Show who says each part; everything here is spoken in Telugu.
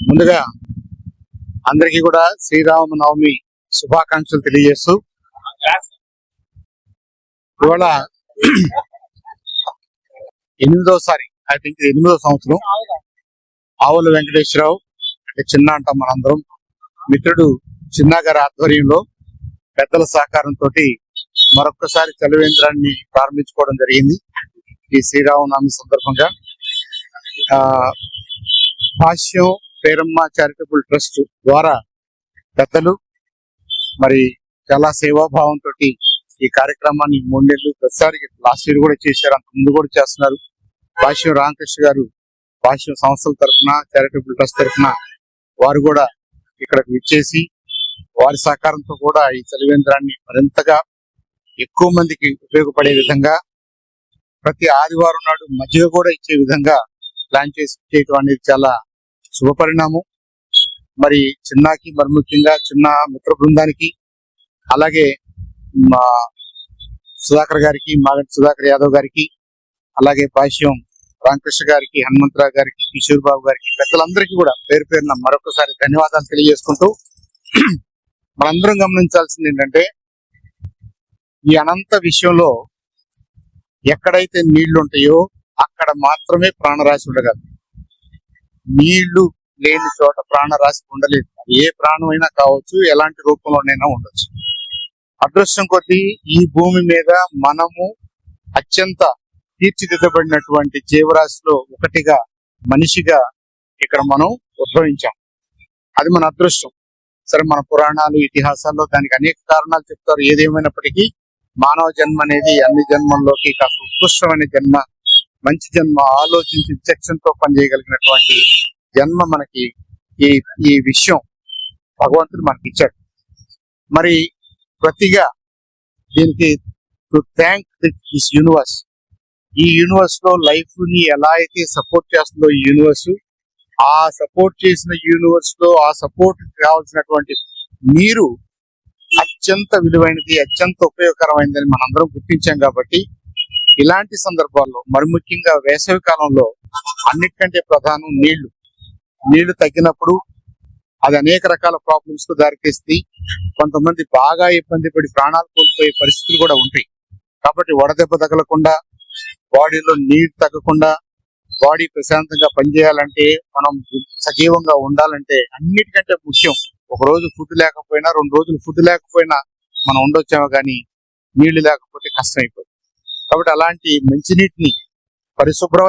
Speaker 1: ముందుగా అందరికీ కూడా శ్రీరామనవమి శుభాకాంక్షలు తెలియజేస్తూ ఇవాళ 8వ సంవత్సరం ఆవుల వెంకటేశ్వరరావు అంటే చిన్న అంటాం మనందరం మిత్రుడు చిన్న గారి ఆధ్వర్యంలో పెద్దల సహకారంతో మరొక్కసారి చలివేంద్రాన్ని ప్రారంభించుకోవడం జరిగింది. ఈ శ్రీరామనవమి సందర్భంగా భాష్యం పేరమ్మ చారిటబుల్ ట్రస్ట్ ద్వారా పెద్దలు మరి చాలా సేవాభావంతో ఈ కార్యక్రమాన్ని 3 నెలలు ప్రతిసారి లాస్ట్ ఇయర్ కూడా చేశారు, అంత ముందు కూడా చేస్తున్నారు. భాష్యం రామకృష్ణ గారు భాష్యం సంస్థల తరఫున చారిటబుల్ ట్రస్ట్ తరఫున వారు కూడా ఇక్కడికి విచ్చేసి వారి సహకారంతో కూడా ఈ చలివేంద్రాన్ని మరింతగా ఎక్కువ మందికి ఉపయోగపడే విధంగా ప్రతి ఆదివారం నాడు మజ్జిగ కూడా ఇచ్చే విధంగా ప్లాన్ చేసి చేయటం అనేది చాలా శుభపరిణామం. మరి చిన్నకి మరి ముఖ్యంగా చిన్న మిత్ర బృందానికి, అలాగే మా సుధాకర్ గారికి, మాగంటి సుధాకర్ యాదవ్ గారికి, అలాగే భాష్యం రామకృష్ణ గారికి, హనుమంతరావు గారికి, కిషోర్ బాబు గారికి, పెద్దలందరికీ కూడా పేరు పేరున మరొకసారి ధన్యవాదాలు తెలియజేసుకుంటూ మనందరం గమనించాల్సింది ఏంటంటే ఈ అనంత విషయంలో ఎక్కడైతే నీళ్లు ఉంటాయో అక్కడ మాత్రమే ప్రాణరాశి ఉండగలదు. నీళ్లు లేని చోట ప్రాణరాశి ఉండలేదు. ఏ ప్రాణమైనా కావచ్చు, ఎలాంటి రూపంలోనైనా ఉండొచ్చు. అదృష్టం కొద్దీ ఈ భూమి మీద మనము అత్యంత తీర్చిదిద్దబడినటువంటి జీవరాశిలో ఒకటిగా మనిషిగా ఇక్కడ మనం ఉద్భవించాం. అది మన అదృష్టం. సరే, మన పురాణాలు ఇతిహాసాల్లో దానికి అనేక కారణాలు చెప్తారు. ఏదేమైనప్పటికీ మానవ జన్మ అనేది అన్ని జన్మల్లోకి కాస్త ఉత్కృష్టమైన జన్మ, మంచి జన్మ, ఆలోచించి విచక్షణతో పనిచేయగలిగినటువంటి జన్మ మనకి ఈ విషయం భగవంతుడు మనకి ఇచ్చాడు. మరి ప్రతిగా దీనికి టు థ్యాంక్ దిస్ యూనివర్స్. ఈ యూనివర్స్ లో లైఫ్ ని ఎలా అయితే సపోర్ట్ చేస్తుందో ఈ యూనివర్స్, ఆ సపోర్ట్ చేసిన యూనివర్స్ లో ఆ సపోర్ట్ కావాల్సినటువంటి మీరు అత్యంత విలువైనది, అత్యంత ఉపయోగకరమైనదని మనందరం గుర్తించాం. కాబట్టి ఇలాంటి సందర్భాల్లో మరి ముఖ్యంగా వేసవి కాలంలో అన్నిటికంటే ప్రధానం నీళ్లు తగ్గినప్పుడు అది అనేక రకాల ప్రాబ్లమ్స్ కు దారితీస్తుంది. కొంతమంది బాగా ఇబ్బంది పడి ప్రాణాలు కోల్పోయే పరిస్థితులు కూడా ఉంటాయి. కాబట్టి వడదెబ్బ తగలకుండా, బాడీలో నీరు తగ్గకుండా, బాడీ ప్రశాంతంగా పనిచేయాలంటే, మనం సజీవంగా ఉండాలంటే అన్నిటికంటే ముఖ్యం ఒక రోజు ఫుడ్ లేకపోయినా, 2 రోజులు ఫుడ్ లేకపోయినా మనం ఉండొచ్చామో కానీ నీళ్లు లేకపోతే కష్టం అయిపోతుంది. కాబట్టి అలాంటి మంచినీటిని పరిశుభ్రమైన